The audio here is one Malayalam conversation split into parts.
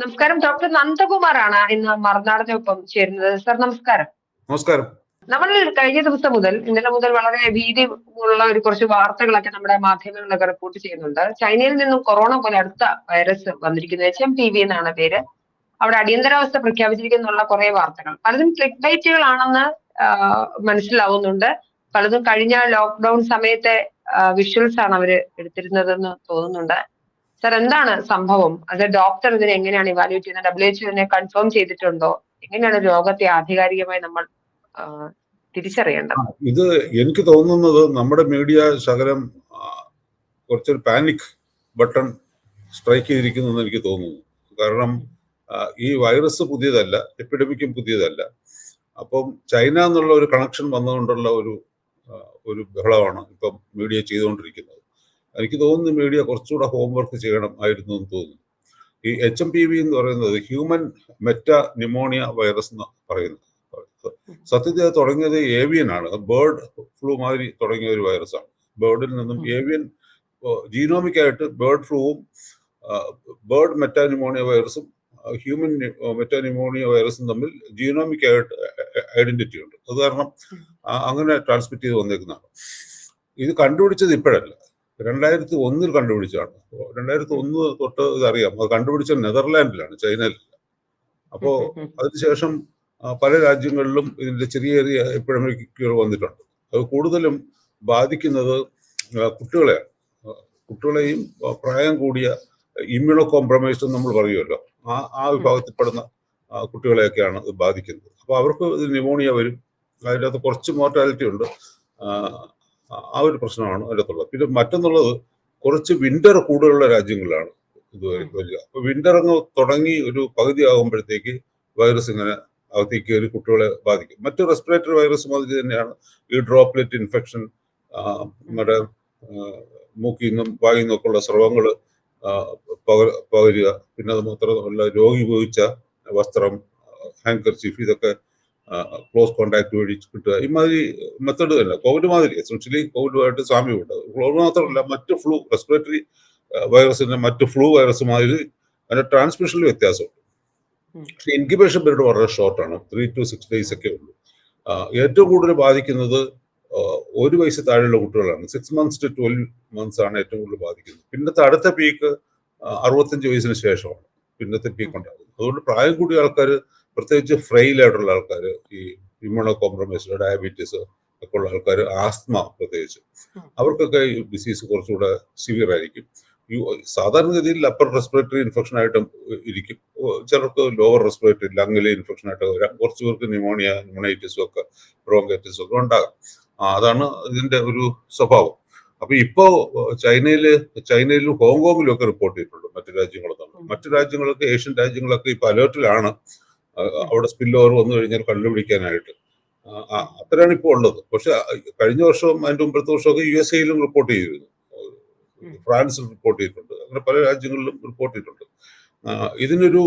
നമസ്കാരം. ഡോക്ടർ നന്ദകുമാറാണ് ഇന്ന് മറുനാടനൊപ്പം ചേരുന്നത്. സർ നമസ്കാരം. നമസ്കാരം. നമ്മൾ കഴിഞ്ഞ ദിവസം മുതൽ ഇന്നലെ മുതൽ വളരെ ഭീതി ഉള്ള കുറച്ച് വാർത്തകളൊക്കെ നമ്മുടെ മാധ്യമങ്ങളിലൊക്കെ റിപ്പോർട്ട് ചെയ്യുന്നുണ്ട്. ചൈനയിൽ നിന്നും കൊറോണ പോലെ അടുത്ത വൈറസ് വന്നിരിക്കുന്നത്. HMPV എന്നാണ് പേര്. അവിടെ അടിയന്തരാവസ്ഥ പ്രഖ്യാപിച്ചിരിക്കുന്നുള്ള കുറെ വാർത്തകൾ. പലതും ക്ലിക്ക് ബൈറ്റുകളാണെന്ന് മനസ്സിലാവുന്നുണ്ട്. പലതും കഴിഞ്ഞ ലോക്ക്ഡൌൺ സമയത്തെ വിഷ്വൽസ് ആണ് അവര് എടുത്തിരുന്നതെന്ന് തോന്നുന്നുണ്ട്. സർ എന്താണ് സംഭവം? അത് ഡോക്ടർ ഇതിനെ എങ്ങനെയാണ് ഇവാലുവേറ്റ് ചെയ്യുന്നത്? WHO ഇതിനെ കൺഫേം ചെയ്തിട്ടുണ്ടോ? എങ്ങനെയാണ് രോഗത്തെ ആധികാരികമായി നമ്മൾ തിരിച്ചറിയേണ്ടത്? ഇത് എനിക്ക് തോന്നുന്നത് നമ്മുടെ മീഡിയ ശകലം കുറച്ചൊരു പാനിക് ബട്ടൺ സ്ട്രൈക്ക് ചെയ്തിരിക്കുന്നു എനിക്ക് തോന്നുന്നു. കാരണം ഈ വൈറസ് പുതിയതല്ല, എപ്പിഡമിക്കും പുതിയതല്ല. അപ്പം ചൈന എന്നുള്ള ഒരു കണക്ഷൻ വന്നുകൊണ്ടുള്ള ഒരു ബഹളമാണ് ഇപ്പം മീഡിയ ചെയ്തുകൊണ്ടിരിക്കുന്നത്. എനിക്ക് തോന്നുന്നു മീഡിയ കുറച്ചുകൂടെ ഹോംവർക്ക് ചെയ്യണം ആയിരുന്നു എന്ന് തോന്നുന്നു. ഈ HMPV എന്ന് പറയുന്നത് ഹ്യൂമൻ മെറ്റാ ന്യൂമോണിയ വൈറസ് എന്ന് പറയുന്നത്. സത്യത്തിൽ അത് തുടങ്ങിയത് ഏവിയൻ ആണ്. ബേർഡ് ഫ്ലൂ മാതിരി തുടങ്ങിയ ഒരു വൈറസാണ്. ബേർഡിൽ നിന്നും ഏവിയൻ ജീനോമിക് ആയിട്ട് ബേർഡ് ഫ്ലൂവും ബേർഡ് മെറ്റാന്യൂമോണിയ വൈറസും ഹ്യൂമൻ മെറ്റാന്യൂമോണിയ വൈറസും തമ്മിൽ ജീനോമിക് ആയിട്ട് ഐഡന്റിറ്റി ഉണ്ട്. അത് കാരണം അങ്ങനെ ട്രാൻസ്മിറ്റ് ചെയ്ത് വന്നേക്കുന്നതാണ്. ഇത് കണ്ടുപിടിച്ചത് ഇപ്പോഴല്ല, 2001 കണ്ടുപിടിച്ചതാണ്. 2001 തൊട്ട് ഇതറിയാം. അത് കണ്ടുപിടിച്ചത് നെതർലാൻഡിലാണ്, ചൈനയിലല്ല. അപ്പോ അതിനുശേഷം പല രാജ്യങ്ങളിലും ഇതിന്റെ ചെറിയ ചെറിയ എപ്പിഡമിക്കുകൾ വന്നിട്ടുണ്ട്. അത് കൂടുതലും ബാധിക്കുന്നത് കുട്ടികളെയാണ്. കുട്ടികളെയും പ്രായം കൂടിയ ഇമ്മ്യൂണോ കോംപ്രമൈസ് നമ്മൾ പറയുമല്ലോ, ആ വിഭാഗത്തിൽപ്പെടുന്ന കുട്ടികളെയൊക്കെയാണ് ഇത് ബാധിക്കുന്നത്. അപ്പോൾ അവർക്ക് ഇത് ന്യൂമോണിയ വരും. അതിനകത്ത് കുറച്ച് മോർട്ടാലിറ്റി ഉണ്ട്. ആ ഒരു പ്രശ്നമാണ് അതിനകത്തുള്ളത്. പിന്നെ മറ്റൊന്നുള്ളത്, കുറച്ച് വിന്റർ കൂടുതലുള്ള രാജ്യങ്ങളിലാണ് ഇത് വരിക. അപ്പൊ വിന്റർ അങ്ങ് തുടങ്ങി ഒരു പകുതി ആകുമ്പോഴത്തേക്ക് വൈറസ് ഇങ്ങനെ അകത്തേക്ക് കയറി കുട്ടികളെ ബാധിക്കും. മറ്റു റെസ്പിറേറ്ററി വൈറസ് മാതിരി തന്നെയാണ് ഈ ഡ്രോപ്ലെറ്റ് ഇൻഫെക്ഷൻ. നമ്മുടെ മൂക്കിൽ നിന്നും വായിൽ നിന്നും ഒക്കെ ഉള്ള സ്രവങ്ങൾ പകരുക. പിന്നെ അത് മാത്രമല്ല, രോഗി ഉപയോഗിച്ച വസ്ത്രം, ഹാൻകർച്ചീഫ്, ഇതൊക്കെ ക്ലോസ് കോണ്ടാക്ട് വഴി കിട്ടുക. ഇമാതിരി മെത്തഡ് തന്നെ കോവിഡ് മാതിരി, എസ്പെഷ്യലി കോവിഡുമായിട്ട് സാമ്യമുണ്ട്. കോവിഡ് മാത്രമല്ല, മറ്റു ഫ്ലൂ, റെസ്പിറേറ്ററി വൈറസിന്റെ മറ്റു ഫ്ലൂ വൈറസ് മാതിരി അതിന്റെ ട്രാൻസ്മിഷനിൽ വ്യത്യാസമുണ്ട്. പക്ഷെ ഇൻക്യുബേഷൻ പീരീഡ് വളരെ ഷോർട്ടാണ്, 3 to 6 days ഒക്കെ ഉള്ളൂ. ഏറ്റവും കൂടുതൽ ബാധിക്കുന്നത് 1 വയസ്സ് താഴെയുള്ള കുട്ടികളാണ്. 6 months to 12 months ആണ് ഏറ്റവും കൂടുതൽ ബാധിക്കുന്നത്. പിന്നത്തെ അടുത്ത പീക്ക് 65 വയസ്സിന് ശേഷമാണ് പിന്നത്തെ പീക്ക് ഉണ്ടാകുന്നത്. അതുകൊണ്ട് പ്രായം കൂടിയ ആൾക്കാർ, പ്രത്യേകിച്ച് ഫ്രെയിൽ ആയിട്ടുള്ള ആൾക്കാർ, ഈ ഇമ്മ്യൂണോ കോംപ്രമൈസ്ഡ്, ഡയബറ്റീസ് ഒക്കെ ഉള്ള ആൾക്കാർ, ആസ്മ പ്രത്യേകിച്ച്, അവർക്കൊക്കെ ഈ ഡിസീസ് കുറച്ചുകൂടെ സിവിയർ ആയിരിക്കും. സാധാരണഗതിയിൽ അപ്പർ റെസ്പിറേറ്ററി ഇൻഫെക്ഷൻ ആയിട്ടും ഇരിക്കും. ചിലർക്ക് ലോവർ റെസ്പിറേറ്ററി ലങ്ങിലെ ഇൻഫെക്ഷൻ ആയിട്ട് വരാം. കുറച്ച് പേർക്ക് ന്യൂമോണിയ, ന്യൂമണൈറ്റിസും ഒക്കെ, ബ്രോങ്കൈറ്റിസും ഒക്കെ ഉണ്ടാകാം. അതാണ് ഇതിന്റെ ഒരു സ്വഭാവം. അപ്പൊ ഇപ്പോ ചൈനയിലും ഹോങ്കോങ്ങിലും ഒക്കെ റിപ്പോർട്ട് ചെയ്തിട്ടുണ്ട്. മറ്റു രാജ്യങ്ങളൊക്കെ, ഏഷ്യൻ രാജ്യങ്ങളൊക്കെ ഇപ്പൊ അലേർട്ടിലാണ്. അവിടെ സ്പിൽ ഓവർ വന്നു കഴിഞ്ഞാൽ കണ്ടുപിടിക്കാനായിട്ട്. അത്രയാണ് ഇപ്പോൾ ഉള്ളത്. പക്ഷെ കഴിഞ്ഞ വർഷവും അതിന്റെ മുമ്പത്തെ വർഷമൊക്കെ USA റിപ്പോർട്ട് ചെയ്തിരുന്നു, ഫ്രാൻസിൽ റിപ്പോർട്ട് ചെയ്തിട്ടുണ്ട്. അങ്ങനെ പല രാജ്യങ്ങളിലും റിപ്പോർട്ട് ചെയ്തിട്ടുണ്ട്. ഇതിനൊരു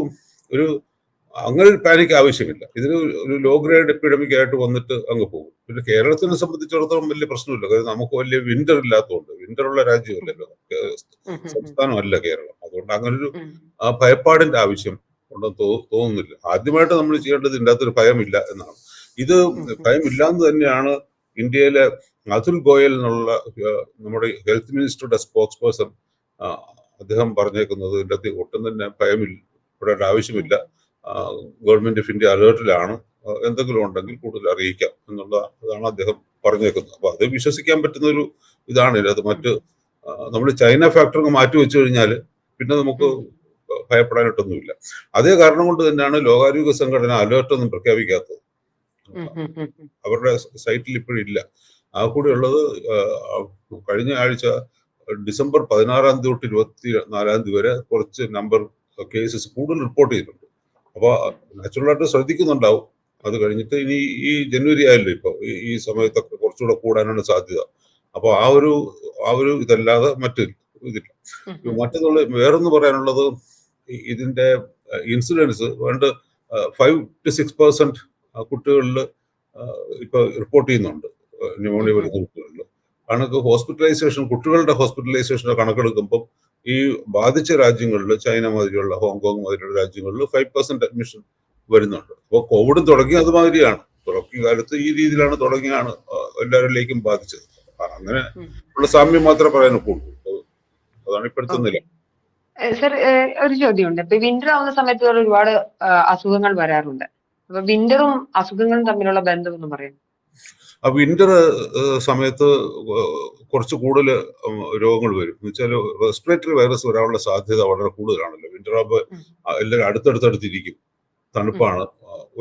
അങ്ങനെ ഒരു പാനിക് ആവശ്യമില്ല. ഇതിന് ഒരു ലോ ഗ്രേഡ് എപ്പിഡമിക് ആയിട്ട് വന്നിട്ട് അങ്ങ് പോകും. പിന്നെ കേരളത്തിനെ സംബന്ധിച്ചിടത്തോളം വലിയ പ്രശ്നമില്ല. കാരണം നമുക്ക് വലിയ വിന്റർ ഇല്ലാത്തതുകൊണ്ട്, വിന്ററുള്ള രാജ്യമല്ലല്ലോ, സംസ്ഥാനമല്ല കേരളം. അതുകൊണ്ട് അങ്ങനൊരു ഭയപ്പാടിന്റെ ആവശ്യം ഉണ്ടെന്ന് തോന്നുന്നില്ല. ആദ്യമായിട്ട് നമ്മൾ ചെയ്യേണ്ടത് ഇതിൻ്റെ അകത്തൊരു ഭയമില്ല എന്നാണ്. ഇത് ഭയമില്ലാന്ന് തന്നെയാണ് ഇന്ത്യയിലെ അതുൽ ഗോയൽ എന്നുള്ള നമ്മുടെ ഹെൽത്ത് മിനിസ്റ്ററുടെ സ്പോക്സ് പേഴ്സൺ അദ്ദേഹം പറഞ്ഞേക്കുന്നത്. ഇതിൻ്റെ അകത്ത് ഒട്ടും തന്നെ ഭയമില്ല, ആവശ്യമില്ല. ഗവൺമെന്റ് ഓഫ് ഇന്ത്യ അലേർട്ടിലാണ്. എന്തെങ്കിലും ഉണ്ടെങ്കിൽ കൂടുതൽ അറിയിക്കാം എന്നുള്ളതാണ് അദ്ദേഹം പറഞ്ഞേക്കുന്നത്. അപ്പൊ അത് വിശ്വസിക്കാൻ പറ്റുന്ന ഒരു ഇതാണ് ഇതിനകത്ത്. നമ്മൾ ചൈന ഫാക്ടർ മാറ്റി വെച്ചു കഴിഞ്ഞാൽ പിന്നെ നമുക്ക് ഭയപ്പെടാനായിട്ടൊന്നുമില്ല. അതേ കാരണം കൊണ്ട് തന്നെയാണ് ലോകാരോഗ്യ സംഘടന അലേർട്ടൊന്നും പ്രഖ്യാപിക്കാത്തത്. അവരുടെ സൈറ്റിൽ ഇപ്പോഴില്ല. ആ കൂടെ ഉള്ളത് കഴിഞ്ഞ ആഴ്ച ഡിസംബർ 16 തൊട്ട് 24 വരെ കുറച്ച് നമ്പർ കേസസ് കൂടുതൽ റിപ്പോർട്ട് ചെയ്തിട്ടുണ്ട്. അപ്പൊ നാച്ചുറലായിട്ട് ശ്രദ്ധിക്കുന്നുണ്ടാവും. അത് കഴിഞ്ഞിട്ട് ഇനി ഈ ജനുവരി ആയല്ലോ, ഇപ്പൊ ഈ സമയത്തൊക്കെ കുറച്ചുകൂടെ കൂടാനാണ് സാധ്യത. അപ്പൊ ആ ഒരു ഇതല്ലാതെ ഇതില്ല. മറ്റൊന്നുള്ള വേറൊന്ന് പറയാനുള്ളത്, ഇതിന്റെ ഇൻസിഡൻസ് 5 to 6% കുട്ടികളിൽ ഇപ്പൊ റിപ്പോർട്ട് ചെയ്യുന്നുണ്ട്, ന്യൂമോണിയ വരുന്ന കുട്ടികളിൽ. കണക്ക് കുട്ടികളുടെ ഹോസ്പിറ്റലൈസേഷന്റെ കണക്കെടുക്കുമ്പോൾ ഈ ബാധിച്ച രാജ്യങ്ങളിൽ ചൈന മാതിരിയുള്ള ഹോങ്കോങ് മാതിരിയുള്ള രാജ്യങ്ങളിൽ 5% അഡ്മിഷൻ വരുന്നുണ്ട്. അപ്പോൾ കോവിഡ് തുടങ്ങി അതുമാതിരിയാണ്. തുടങ്ങിയ കാലത്ത് ഈ രീതിയിലാണ് തുടങ്ങിയാണ് എല്ലാവരിലേക്കും ബാധിച്ചത്. അങ്ങനെ ഉള്ള സാമ്യം മാത്രമേ പറയാനൊക്കുള്ളൂ. അതാണ് ഇപ്പോഴത്തെ നില. സർ, ഒരു ചോദ്യമുണ്ട്. ഇപ്പൊ വിന്റർ ആവുന്ന സമയത്ത് ഒരുപാട് അസുഖങ്ങൾ വരാറുണ്ട്. അപ്പൊ വിന്ററും അസുഖങ്ങളും തമ്മിലുള്ള ബന്ധം എന്ന് പറയാം. ആ വിന്റർ സമയത്ത് കുറച്ച് കൂടുതൽ രോഗങ്ങൾ വരും. എന്ന് വെച്ചാൽ റെസ്പിറേറ്ററി വൈറസ് വരാനുള്ള സാധ്യത വളരെ കൂടുതലാണല്ലോ. വിന്റർ ആകുമ്പോൾ എല്ലാവരും അടുത്തടുത്തിരിക്കും. തണുപ്പാണ്,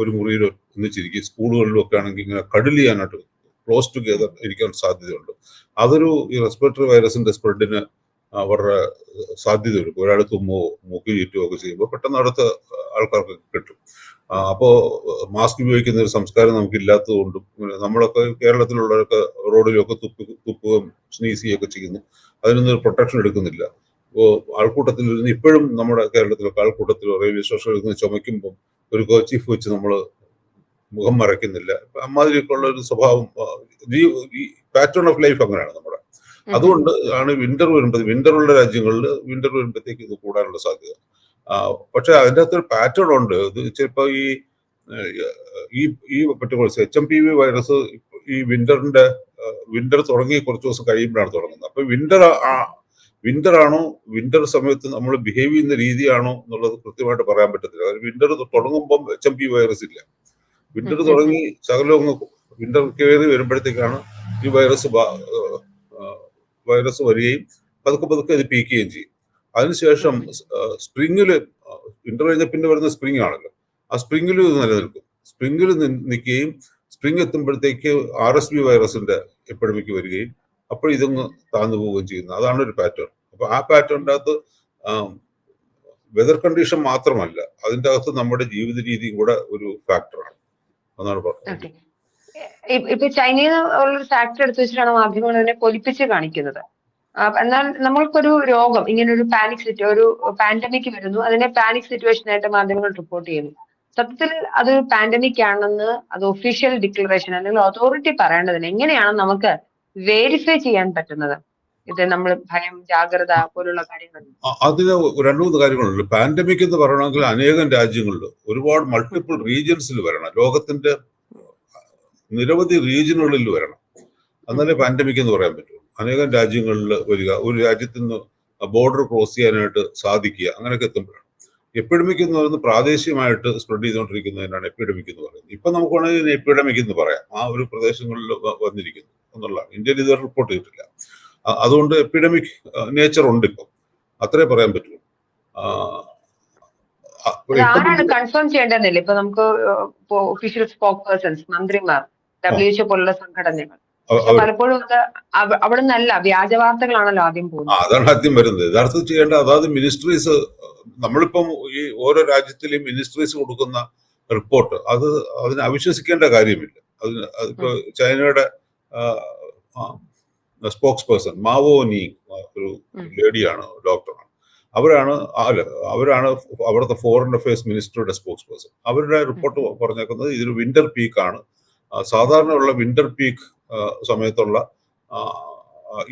ഒരു മുറിയിൽ ഒന്നിച്ചിരിക്കും. സ്കൂളുകളിലും ഒക്കെ ആണെങ്കിൽ ഇങ്ങനെ കഡിൽ ചെയ്യാനായിട്ട് ക്ലോസ് ടുഗെദർ ഇരിക്കാൻ സാധ്യതയുണ്ട്. അതൊരു ഈ റെസ്പിറേറ്ററി വൈറസിന്റെ സ്പ്രെഡിന് അവരുടെ സാധ്യത വരും. ഒരാൾ തുമ്മുകയോ മൂക്കി ചീറ്റുകയോ ഒക്കെ ചെയ്യുമ്പോൾ പെട്ടെന്ന് അടുത്ത ആൾക്കാർക്ക് കിട്ടും. അപ്പോൾ മാസ്ക് ഉപയോഗിക്കുന്ന ഒരു സംസ്കാരം നമുക്ക് ഇല്ലാത്തത് കൊണ്ടും നമ്മളൊക്കെ കേരളത്തിലുള്ളവരൊക്കെ റോഡിലൊക്കെ തുപ്പുകയും സ്നീസ് ചെയ്യുകയൊക്കെ ചെയ്യുന്നു. അതിനൊന്നും പ്രൊട്ടക്ഷൻ എടുക്കുന്നില്ല. ഇപ്പോൾ ആൾക്കൂട്ടത്തിൽ ഇരുന്ന് ഇപ്പോഴും നമ്മുടെ കേരളത്തിലൊക്കെ ആൾക്കൂട്ടത്തിൽ റെയിൽവേ സ്റ്റേഷനിൽ ഇരുന്ന് ചുമയ്ക്കുമ്പം ഒരു കർച്ചീഫ് വെച്ച് നമ്മൾ മുഖം മറയ്ക്കുന്നില്ല. അമ്മാതിരിയൊക്കെ ഉള്ള ഒരു സ്വഭാവം, ഈ പാറ്റേൺ ഓഫ് ലൈഫ് അങ്ങനെയാണ് നമ്മുടെ. അതുകൊണ്ട് ആണ് വിന്റർ ഉള്ള രാജ്യങ്ങളിൽ വിന്റർ വരുമ്പോഴത്തേക്ക് ഇത് കൂടാനുള്ള സാധ്യത. പക്ഷെ അതിൻ്റെ അകത്തൊരു പാറ്റേൺ ഉണ്ട്. ഇത് ചിലപ്പോൾ ഈ പർട്ടിക്കുലർ HMPV വൈറസ് ഈ വിന്റർ തുടങ്ങി കുറച്ച് ദിവസം കഴിയുമ്പോഴാണ് തുടങ്ങുന്നത്. അപ്പൊ വിന്റർ ആണോ, വിന്റർ സമയത്ത് നമ്മൾ ബിഹേവ് ചെയ്യുന്ന രീതിയാണോ എന്നുള്ളത് കൃത്യമായിട്ട് പറയാൻ പറ്റത്തില്ല. വിന്റർ തുടങ്ങുമ്പം HMPV വൈറസ് ഇല്ല. വിന്റർ തുടങ്ങി ശകലം വിന്റർ കയറി വരുമ്പോഴത്തേക്കാണ് ഈ വൈറസ് വരികയും പതുക്കെ അത് പീക്കുകയും ചെയ്യും. അതിനുശേഷം സ്പ്രിങ്ങില് വിന്റർ കഴിഞ്ഞ പിന്നെ വരുന്ന സ്പ്രിംഗ് ആണല്ലോ. ആ സ്പ്രിങ്ങിൽ ഇത് നിലനിൽക്കും. സ്പ്രിങ്ങിൽ നിൽക്കുകയും സ്പ്രിംഗ് എത്തുമ്പോഴത്തേക്ക് RSV വൈറസിന്റെ എപ്പിഡമിക് വരികയും അപ്പോൾ ഇതൊന്ന് താഴ്ന്നു പോവുകയും ചെയ്യുന്നു. അതാണ് ഒരു പാറ്റേൺ. അപ്പൊ ആ പാറ്റേണിന്റെ അകത്ത് വെതർ കണ്ടീഷൻ മാത്രമല്ല, അതിന്റെ അകത്ത് നമ്മുടെ ജീവിത രീതിയും കൂടെ ഒരു ഫാക്ടറാണ്. അതാണ് പറഞ്ഞത്. ഇപ്പൊ ചൈനയിൽ ഉള്ളൊരു ഫാക്ടർ എടുത്തു വെച്ചിട്ടാണ് മാധ്യമങ്ങൾ അതിനെ പൊലിപ്പിച്ച് കാണിക്കുന്നത്. എന്നാൽ നമ്മൾക്കൊരു രോഗം, ഇങ്ങനെ ഒരു ഒരു പാൻഡമിക് വരുന്നു, അതിനെ പാനിക് സിറ്റുവേഷൻ ആയിട്ട് മാധ്യമങ്ങൾ റിപ്പോർട്ട് ചെയ്യുന്നു. സത്യത്തിൽ അതൊരു പാൻഡമിക് ആണെന്ന് അത് ഒഫീഷ്യൽ ഡിക്ലറേഷൻ അല്ലെങ്കിൽ അതോറിറ്റി പറയേണ്ടതിന് എങ്ങനെയാണ് നമുക്ക് വെരിഫൈ ചെയ്യാൻ പറ്റുന്നത്? ഇത് നമ്മൾ ഭയം, ജാഗ്രത പോലുള്ള കാര്യങ്ങൾ. അതിന് 2-3 കാര്യങ്ങളുണ്ട്. പാൻഡമിക് എന്ന് പറയണമെങ്കിൽ അനേകം രാജ്യങ്ങളിൽ ഒരുപാട് മൾട്ടിപ്പിൾ റീജിയൻസിൽ വരണം. ലോകത്തിന്റെ നിരവധി റീജിയനുകളിൽ വരണം. എന്നാലേ പാൻഡമിക് എന്ന് പറയാൻ പറ്റുള്ളൂ. അനേകം രാജ്യങ്ങളിൽ വരിക, ഒരു രാജ്യത്ത് നിന്ന് ബോർഡർ ക്രോസ് ചെയ്യാനായിട്ട് സാധിക്കുക, അങ്ങനെയൊക്കെ എത്തുമ്പോഴാണ്. എപ്പിഡമിക് എന്ന് പറയുന്നത് പ്രാദേശികമായിട്ട് സ്പ്രെഡ് ചെയ്തുകൊണ്ടിരിക്കുന്നതിനാണ് എപ്പിഡമിക് എന്ന് പറയുന്നത്. ഇപ്പൊ നമുക്ക് വേണമെങ്കിൽ എപ്പിഡമിക് എന്ന് പറയാം. ആ ഒരു പ്രദേശങ്ങളിൽ വന്നിരിക്കുന്നു എന്നുള്ളതാണ്. ഇന്ത്യയിൽ ഇതുവരെ റിപ്പോർട്ട് ചെയ്തിട്ടില്ല. അതുകൊണ്ട് എപ്പിഡമിക് നേച്ചർ ഉണ്ട് ഇപ്പം, അത്രേ പറയാൻ പറ്റുള്ളൂ. ആരാണ് കൺഫേം ചെയ്യേണ്ടതെന്നില്ല. ഇപ്പൊ നമുക്ക് ഒഫീഷ്യൽ സ്പോക്ക് പേഴ്സൺസ്, മന്ത്രിമാർ, WHO പോലുള്ള സംഘടനകൾ, പലപ്പോഴും അവിടെ നല്ല വ്യാജ വാർത്തകളാണല്ലോ ആദ്യം പോകുന്നത്. അതാണ് ആദ്യം വരുന്നത്. യഥാർത്ഥത്തിൽ ചെയ്യേണ്ട അതായത് മിനിസ്ട്രീസ്, നമ്മളിപ്പം ഈ ഓരോ രാജ്യത്തിലെയും മിനിസ്ട്രീസ് കൊടുക്കുന്ന റിപ്പോർട്ട് അതിനെ അവിശ്വസിക്കേണ്ട കാര്യമില്ല. അതിപ്പോ ചൈനയുടെ സ്പോക്സ് പേഴ്സൺ മാവോ നീ ഒരു ലേഡിയാണ്, ഡോക്ടറാണ്. അവരാണ് അവിടുത്തെ ഫോറിൻ അഫയേഴ്സ് മിനിസ്റ്ററുടെ സ്പോക്സ് പേഴ്സൺ. അവരുടെ റിപ്പോർട്ട് പറഞ്ഞേക്കുന്നത് ഇതൊരു വിന്റർ പീക്കാണ്. സാധാരണ ഉള്ള വിന്റർ പീക്ക് സമയത്തുള്ള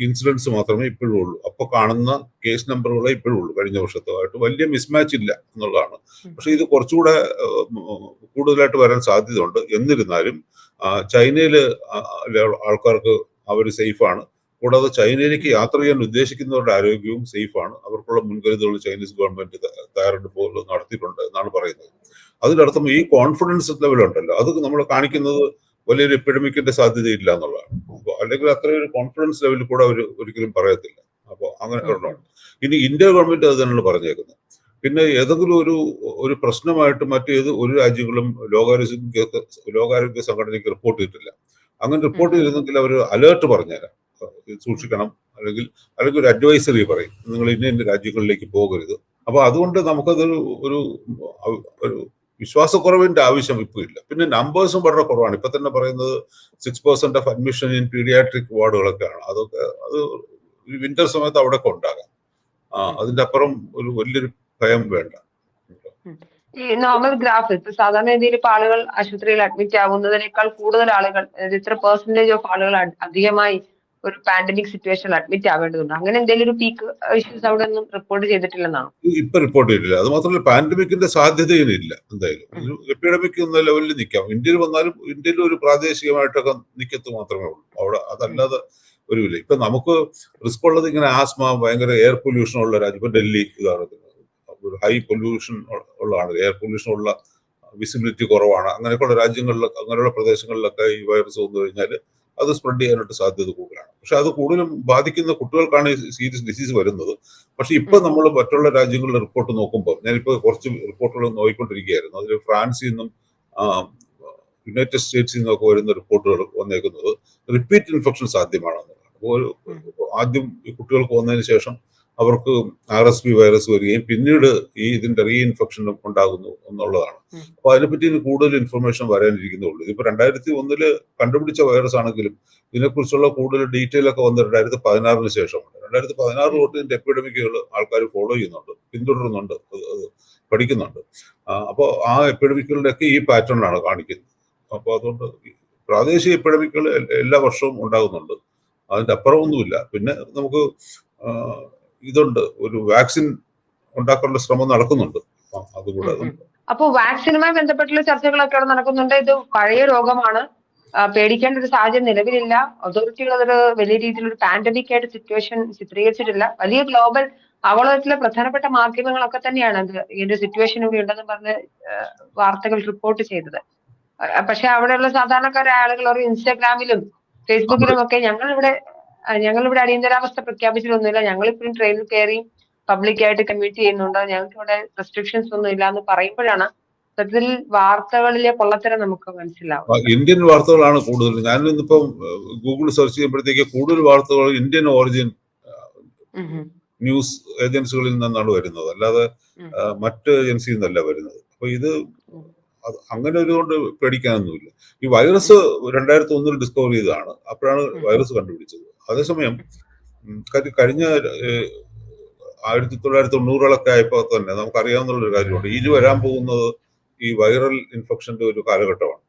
ഇൻസിഡൻസ് മാത്രമേ ഇപ്പോഴും ഉള്ളൂ. അപ്പൊ കാണുന്ന കേസ് നമ്പറുകളെ ഇപ്പോഴും ഉള്ളൂ. കഴിഞ്ഞ വർഷത്തുമായിട്ട് വലിയ മിസ്മാച്ച് ഇല്ല എന്നുള്ളതാണ്. പക്ഷെ ഇത് കുറച്ചുകൂടെ കൂടുതലായിട്ട് വരാൻ സാധ്യതയുണ്ട്. എന്നിരുന്നാലും ചൈനയില് ആൾക്കാർക്ക് അവർ സേഫാണ്. കൂടാതെ ചൈനയിലേക്ക് യാത്ര ചെയ്യാൻ ഉദ്ദേശിക്കുന്നവരുടെ ആരോഗ്യവും സേഫാണ്. അവർക്കുള്ള മുൻകരുതലുകൾ ചൈനീസ് ഗവൺമെന്റ് തയ്യാറെടുപ്പുകൾ നടത്തിയിട്ടുണ്ട് എന്നാണ് പറയുന്നത്. അതിനർത്ഥം ഈ കോൺഫിഡൻസ് ലെവലുണ്ടല്ലോ, അത് നമ്മൾ കാണിക്കുന്നത് വലിയൊരു എപ്പിഡമിക്കിന്റെ സാധ്യതയില്ല എന്നുള്ളതാണ്. അപ്പോൾ അല്ലെങ്കിൽ അത്രയൊരു കോൺഫിഡൻസ് ലെവലിൽ കൂടെ അവർ ഒരിക്കലും പറയത്തില്ല. അപ്പോൾ അങ്ങനെ ഒരെണ്ണമാണ്. ഇനി ഇന്ത്യ ഗവൺമെന്റ് അത് തന്നെയാണ് പറഞ്ഞേക്കുന്നത്. പിന്നെ ഏതെങ്കിലും ഒരു പ്രശ്നമായിട്ട് ഒരു രാജ്യങ്ങളും ലോകാരോഗ്യ സംഘടനയ്ക്ക് റിപ്പോർട്ട് ചെയ്തിട്ടില്ല. അങ്ങനെ റിപ്പോർട്ട് ചെയ്തിരുന്നെങ്കിൽ അവർ അലേർട്ട് പറഞ്ഞുതരാം, സൂക്ഷിക്കണം, അല്ലെങ്കിൽ ഒരു അഡ്വൈസറി പറയും, നിങ്ങൾ ഇന്ന രാജ്യങ്ങളിലേക്ക് പോകരുത്. അപ്പൊ അതുകൊണ്ട് നമുക്കതൊരു ഒരു വിശ്വാസക്കുറവിന്റെ ആവശ്യം ഇപ്പൊ ഇല്ല. പിന്നെ നമ്പേഴ്സും വളരെ കുറവാണ്. ഇപ്പൊ തന്നെ പറയുന്നത് 6% ഓഫ് അഡ്മിഷൻ ഇൻ പീഡിയാട്രിക് വാർഡുകളൊക്കെയാണ്. അത് വിന്റർ സമയത്ത് അവിടെയൊക്കെ ഉണ്ടാകാം. അതിന്റെ അപ്പുറം ഒരു വലിയൊരു ഭയം വേണ്ട. ഈ നോർമൽ ഗ്രാഫ്, ഇപ്പൊ സാധാരണ രീതിയിൽ ഇപ്പൊ ആളുകൾ ആശുപത്രിയിൽ അഡ്മിറ്റ് ആകുന്നതിനേക്കാൾ കൂടുതൽ ആളുകൾ, ഇത്ര പെർസെന്റേജ് ഓഫ് ആളുകൾ അധികമായി ഒരു പാൻഡമിക് സിറ്റുവേഷനിൽ അഡ്മിറ്റ് ആവേണ്ടതുണ്ട്. അങ്ങനെ എന്തെങ്കിലും ഒരു പീക്ക് ഇഷ്യൂസ് അവിടെ ഒന്നും റിപ്പോർട്ട് ചെയ്തിട്ടില്ലെന്നാണോ? ഇപ്പൊ റിപ്പോർട്ട് ചെയ്തിട്ടില്ല. അത് മാത്രമല്ല പാൻഡമിക്കിന്റെ സാധ്യതയും ഇല്ല. എന്തായാലും ഒരു എപ്പിഡമിക് എന്ന ലെവലിൽ നിൽക്കാം. ഇന്ത്യയിൽ വന്നാലും ഇന്ത്യയിൽ ഒരു പ്രാദേശികമായിട്ടൊക്കെ നിൽക്കത്ത് മാത്രമേ ഉള്ളൂ അവിടെ. അതല്ലാതെ ഒരുമില്ല. ഇപ്പൊ നമുക്ക് റിസ്ക് ഉള്ളത് ഇങ്ങനെ ആസ്മ, ഭയങ്കര എയർ പൊല്യൂഷൻ ഉള്ള രാജ്യം. ഇപ്പൊ ഡൽഹി ഉദാഹരണത്തിന് ഒരു ഹൈ പൊല്യൂഷൻ ഉള്ളതാണ്, എയർ പൊല്യൂഷൻ ഉള്ള, വിസിബിലിറ്റി കുറവാണ്. അങ്ങനെയൊക്കെയുള്ള രാജ്യങ്ങളിൽ, അങ്ങനെയുള്ള പ്രദേശങ്ങളിലൊക്കെ ഈ വൈറസ് വന്നു കഴിഞ്ഞാൽ അത് സ്പ്രെഡ് ചെയ്യാനായിട്ട് സാധ്യത കൂടുതലാണ്. പക്ഷെ അത് കൂടുതലും ബാധിക്കുന്ന കുട്ടികൾക്കാണ് ഈ സീരിയസ് ഡിസീസ് വരുന്നത്. പക്ഷെ ഇപ്പൊ നമ്മൾ മറ്റുള്ള രാജ്യങ്ങളുടെ റിപ്പോർട്ട് നോക്കുമ്പോൾ, ഞാനിപ്പോ കുറച്ച് റിപ്പോർട്ടുകൾ നോക്കിക്കൊണ്ടിരിക്കുകയായിരുന്നു. അതിൽ ഫ്രാൻസിൽ നിന്നും യുണൈറ്റഡ് സ്റ്റേറ്റ്സിൽ നിന്നൊക്കെ വരുന്ന റിപ്പോർട്ടുകൾ വന്നേക്കുന്നത് റിപ്പീറ്റ് ഇൻഫെക്ഷൻ സാധ്യമാണെന്നുള്ളതാണ്. ആദ്യം ഈ കുട്ടികൾക്ക് വന്നതിന് ശേഷം അവർക്ക് RSV വൈറസ് വരികയും പിന്നീട് ഇതിന്റെ റീഇൻഫെക്ഷനും ഉണ്ടാകുന്നു എന്നുള്ളതാണ്. അപ്പൊ അതിനെപ്പറ്റി കൂടുതൽ ഇൻഫർമേഷൻ വരാനിരിക്കുന്നുള്ളൂ. ഇതിപ്പോ 2001 കണ്ടുപിടിച്ച വൈറസ് ആണെങ്കിലും ഇതിനെക്കുറിച്ചുള്ള കൂടുതൽ ഡീറ്റെയിൽ ഒക്കെ വന്ന് 2016 ശേഷമാണ്. 2016 തൊട്ട് ഇതിന്റെ എപ്പിഡമിക്കുകൾ ആൾക്കാർ ഫോളോ ചെയ്യുന്നുണ്ട്, പിന്തുടരുന്നുണ്ട്, പഠിക്കുന്നുണ്ട്. അപ്പോൾ ആ എപ്പിഡമിക്കുകളുടെയൊക്കെ ഈ പാറ്റേണിലാണ് കാണിക്കുന്നത്. അപ്പൊ അതുകൊണ്ട് പ്രാദേശിക എപ്പിഡമിക്കുകൾ എല്ലാ വർഷവും ഉണ്ടാകുന്നുണ്ട്. അതിന്റെ അപ്പുറമൊന്നുമില്ല. പിന്നെ നമുക്ക് ഇതുണ്ട്, ഒരു വാക്സിൻ ഉണ്ടാക്കാനുള്ള ശ്രമം നടക്കുന്നുണ്ട്. അതുകൂടെ അപ്പോൾ വാക്സിനുമായി ബന്ധപ്പെട്ടുള്ള ചർച്ചകളൊക്കെ അവിടെ നടക്കുന്നുണ്ട്. ഇത് പഴയ രോഗമാണ്, പേടിക്കേണ്ട ഒരു സാഹചര്യം നിലവിലില്ല. അതോറിറ്റികൾ അതൊരു വലിയ രീതിയിലൊരു പാൻഡമിക് ആയിട്ട് സിറ്റുവേഷൻ ചിത്രീകരിച്ചിട്ടില്ല. വലിയ ഗ്ലോബൽ ആഗോളതലത്തിലെ പ്രധാനപ്പെട്ട മാധ്യമങ്ങളൊക്കെ തന്നെയാണ് ഈ ഒരു സിറ്റുവേഷൻ കൂടി ഉണ്ടെന്ന് പറഞ്ഞ് വാർത്തകൾ റിപ്പോർട്ട് ചെയ്തത്. പക്ഷെ അവിടെയുള്ള സാധാരണക്കാരായ ആളുകൾ ഒരു ഇൻസ്റ്റാഗ്രാമിലും ഫേസ്ബുക്കിലും ഒക്കെ ഞങ്ങളിവിടെ അടിയന്തരാവസ്ഥ പ്രഖ്യാപിച്ചിട്ടൊന്നുമില്ല, ഞങ്ങളിപ്പോഴും ട്രെയിനിൽ കയറി പബ്ലിക്കായിട്ട് കമ്മ്യൂട്ട് ചെയ്യുന്നുണ്ട്, ഞങ്ങൾക്ക് ഇവിടെ റെസ്ട്രിക്ഷൻസ് ഒന്നും ഇല്ല എന്ന് പറയുമ്പോഴാണ് സത്യത്തിൽ വാർത്തകളിലെ പൊള്ളത്തരം നമുക്ക് മനസ്സിലാവും. ഇന്ത്യൻ വാർത്തകളാണ് കൂടുതൽ. ഞാൻ ഇന്നിപ്പം ഗൂഗിൾ സെർച്ച് ചെയ്യുമ്പോഴത്തേക്ക് കൂടുതൽ വാർത്തകൾ ഇന്ത്യൻ ഓറിജിൻ ന്യൂസ് ഏജൻസികളിൽ നിന്നാണ് വരുന്നത്, അല്ലാതെ മറ്റ് ഏജൻസിയിൽ നിന്നല്ല വരുന്നത്. അപ്പൊ ഇത് അങ്ങനെ ഒരു കൊണ്ട് പേടിക്കാനൊന്നുമില്ല. ഈ വൈറസ് 2001 ഡിസ്കവർ ചെയ്തതാണ്, അപ്പോഴാണ് വൈറസ് കണ്ടുപിടിച്ചത്. അതേസമയം കഴിഞ്ഞ 1990-കളൊക്കെ ആയപ്പോൾ തന്നെ നമുക്കറിയാവുന്ന ഒരു കാര്യമുണ്ട്, ഇനി വരാൻ പോകുന്നത് ഈ വൈറൽ ഇൻഫെക്ഷന്റെ ഒരു കാലഘട്ടമാണ്.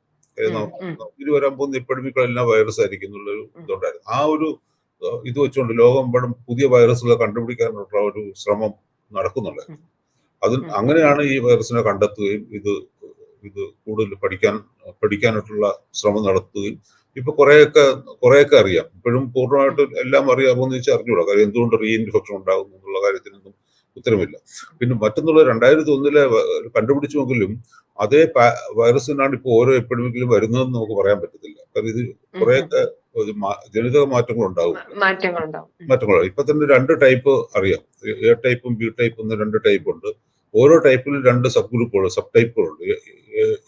ഇനി വരാൻ പോകുന്ന എപ്പിഡമിക്കുകളെല്ലാം വൈറസ് ആയിരിക്കും എന്നുള്ളൊരു ഇതുണ്ടായിരുന്നു. ആ ഒരു ഇത് വെച്ചുകൊണ്ട് ലോകമെമ്പാടും പുതിയ വൈറസുകളെ കണ്ടുപിടിക്കാനുള്ള ഒരു ശ്രമം നടക്കുന്നുണ്ടായിരുന്നു. അങ്ങനെയാണ് ഈ വൈറസിനെ കണ്ടെത്തുകയും ഇത് കൂടുതൽ പഠിക്കാനായിട്ടുള്ള ശ്രമം നടത്തുകയും ഇപ്പൊ കുറെയൊക്കെ അറിയാം. ഇപ്പോഴും പൂർണ്ണമായിട്ട് എല്ലാം അറിയാമോ എന്ന് ചോദിച്ചാൽ അറിഞ്ഞൂടാ. കാര്യം എന്തുകൊണ്ട് റീഇൻഫെക്ഷൻ ഉണ്ടാകുന്നു എന്നുള്ള കാര്യത്തിനൊന്നും ഉത്തരമില്ല. പിന്നെ മറ്റൊന്നുള്ള 2001 കണ്ടുപിടിച്ചുവെങ്കിലും അതേ വൈറസിനാണ് ഇപ്പോൾ ഓരോ എപ്പിഡമിക്കിലും വരുന്നതെന്ന് നമുക്ക് പറയാൻ പറ്റത്തില്ല. കാരണം ഇത് കുറെയൊക്കെ ജനിതക മാറ്റങ്ങൾ ഉണ്ടാകും. ഇപ്പൊ തന്നെ 2 ടൈപ്പ് അറിയാം, A ടൈപ്പും B ടൈപ്പും എന്ന് 2 ടൈപ്പ് ഉണ്ട്. ഓരോ ടൈപ്പിലും 2 സബ് ടൈപ്പുകളുണ്ട്.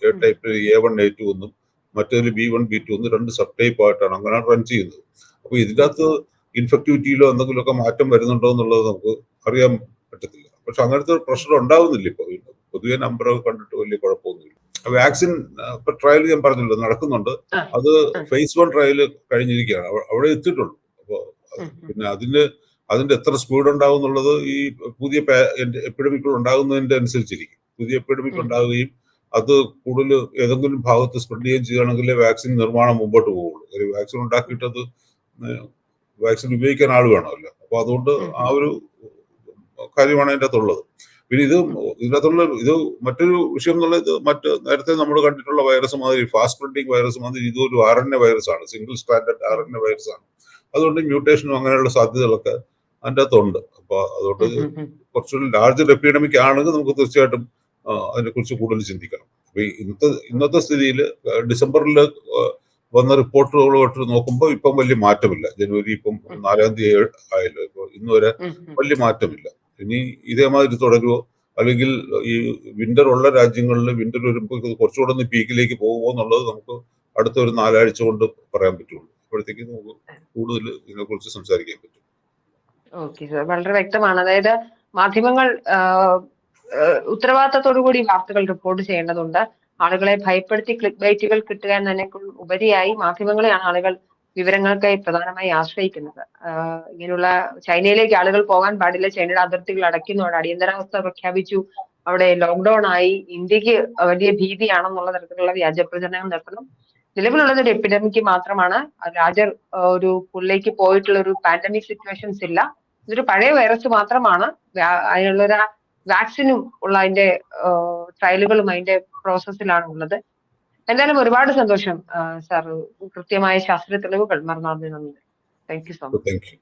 A ടൈപ്പിൽ A1 A2 എന്നും മറ്റേതിൽ B1 B2 എന്ന് 2 സബ് ടൈപ്പ് ആയിട്ടാണ് അങ്ങനെ റൺ ചെയ്യുന്നത്. അപ്പൊ ഇതിനകത്ത് ഇൻഫെക്ടിവിറ്റിയിലോ എന്തെങ്കിലുമൊക്കെ മാറ്റം വരുന്നുണ്ടോ എന്നുള്ളത് നമുക്ക് അറിയാൻ പറ്റത്തില്ല. പക്ഷെ അങ്ങനത്തെ പ്രശ്നം ഉണ്ടാവുന്നില്ല. ഇപ്പൊ പൊതുവെ നമ്പറൊക്കെ കണ്ടിട്ട് വലിയ കുഴപ്പമൊന്നുമില്ല. വാക്സിൻ ഇപ്പൊ ട്രയൽ ഞാൻ പറഞ്ഞല്ലോ നടക്കുന്നുണ്ട്. അത് phase 1 ട്രയൽ കഴിഞ്ഞിരിക്കുകയാണ്, അവിടെ എത്തിയിട്ടുള്ളൂ. അപ്പൊ പിന്നെ അതിന്റെ എത്ര സ്പീഡ് ഉണ്ടാവും എന്നുള്ളത് ഈ പുതിയ എപ്പിഡമിക്കുകൾ ഉണ്ടാകുന്നതിന്റെ അനുസരിച്ചിരിക്കും. പുതിയ എപ്പിഡമിക് ഉണ്ടാവുകയും അത് കൂടുതൽ ഏതെങ്കിലും ഭാഗത്ത് സ്പ്രെഡ് ചെയ്യുകയും ചെയ്യുകയാണെങ്കിൽ വാക്സിൻ നിർമ്മാണം മുമ്പോട്ട് പോകുള്ളൂ. വാക്സിൻ ഉണ്ടാക്കിയിട്ട് അത് വാക്സിൻ ഉപയോഗിക്കാൻ ആൾ വേണമല്ലോ. അപ്പൊ അതുകൊണ്ട് ആ ഒരു കാര്യമാണ് അതിൻ്റെ അകത്തുള്ളത്. പിന്നെ ഇതിനകത്തുള്ള മറ്റൊരു വിഷയം എന്നുള്ളത്, നേരത്തെ നമ്മൾ കണ്ടിട്ടുള്ള വൈറസ് മാതിരി ഫാസ്റ്റ് സ്പ്രെഡിങ് വൈറസ് മാതിരി ഇതൊരു RNA വൈറസ് ആണ്, സിംഗിൾ സ്റ്റാൻഡേർഡ് RNA വൈറസ് ആണ്. അതുകൊണ്ട് മ്യൂട്ടേഷനും അങ്ങനെയുള്ള സാധ്യതകളൊക്കെ അതിൻ്റെ അകത്തുണ്ട്. അപ്പൊ അതുകൊണ്ട് കുറച്ചുകൂടി ലാർജർ എപ്പിഡമിക് ആണെങ്കിൽ നമുക്ക് തീർച്ചയായിട്ടും അതിനെക്കുറിച്ച് കൂടുതൽ ചിന്തിക്കണം. അപ്പൊ ഇന്നത്തെ സ്ഥിതിയിൽ ഡിസംബറിൽ വന്ന റിപ്പോർട്ടുകളോട്ട് നോക്കുമ്പോൾ ഇപ്പം വലിയ മാറ്റമില്ല. ജനുവരി ഇപ്പം 4-ാം തീയതി ആയല്ലോ, ഇപ്പൊ ഇന്ന് വരെ വലിയ മാറ്റമില്ല. ഇനി ഇതേമാതിരി തുടരുമോ, അല്ലെങ്കിൽ ഈ വിന്റർ ഉള്ള രാജ്യങ്ങളിൽ വിന്റർ വരുമ്പോൾ കുറച്ചുകൂടെ ഒന്ന് പീക്കിലേക്ക് പോകുമോ എന്നുള്ളത് നമുക്ക് അടുത്ത ഒരു 4 ആഴ്ച കൊണ്ട് പറയാൻ പറ്റുള്ളൂ. അപ്പോഴത്തേക്ക് നമുക്ക് കൂടുതൽ ഇതിനെക്കുറിച്ച് സംസാരിക്കാൻ പറ്റും. ഓക്കെ സർ, വളരെ വ്യക്തമാണ്. അതായത് മാധ്യമങ്ങൾ ഉത്തരവാദിത്തത്തോടു കൂടി വാർത്തകൾ റിപ്പോർട്ട് ചെയ്യേണ്ടതുണ്ട്. ആളുകളെ ഭയപ്പെടുത്തി ക്ലിക്ക് ബൈറ്റുകൾ കിട്ടുക എന്നതിനേക്കാൾ ഉപരിയായി മാധ്യമങ്ങളെയാണ് ആളുകൾ വിവരങ്ങൾക്കായി പ്രധാനമായി ആശ്രയിക്കുന്നത്. ഇങ്ങനെയുള്ള ചൈനയിലേക്ക് ആളുകൾ പോകാൻ പാടില്ല, ചൈനയുടെ അതിർത്തികൾ അടയ്ക്കുന്നതോടെ അടിയന്തരാവസ്ഥ പ്രഖ്യാപിച്ചു, അവിടെ ലോക്ക്ഡൌൺ ആയി, ഇന്ത്യക്ക് വലിയ ഭീതിയാണെന്നുള്ള തരത്തിലുള്ള വ്യാജ പ്രചരണങ്ങൾ നടത്തണം. നിലവിലുള്ളത് ഒരു എപ്പിഡമിക് മാത്രമാണ്. രാജർ ഒരു പുള്ളിലേക്ക് പോയിട്ടുള്ള ഒരു പാൻഡമിക് സിറ്റുവേഷൻസ് ഇല്ല. ഇതൊരു പഴയ വൈറസ് മാത്രമാണ്. അതിനുള്ളൊരു വാക്സിനും ഉള്ള അതിന്റെ ട്രയലുകളും അതിന്റെ പ്രോസസ്സിലാണ് ഉള്ളത്. എന്തായാലും ഒരുപാട് സന്തോഷം സാർ, കൃത്യമായ ശാസ്ത്ര തെളിവുകൾ മറന്നാർന്നു. നന്ദി. Thank you so much. Thank you.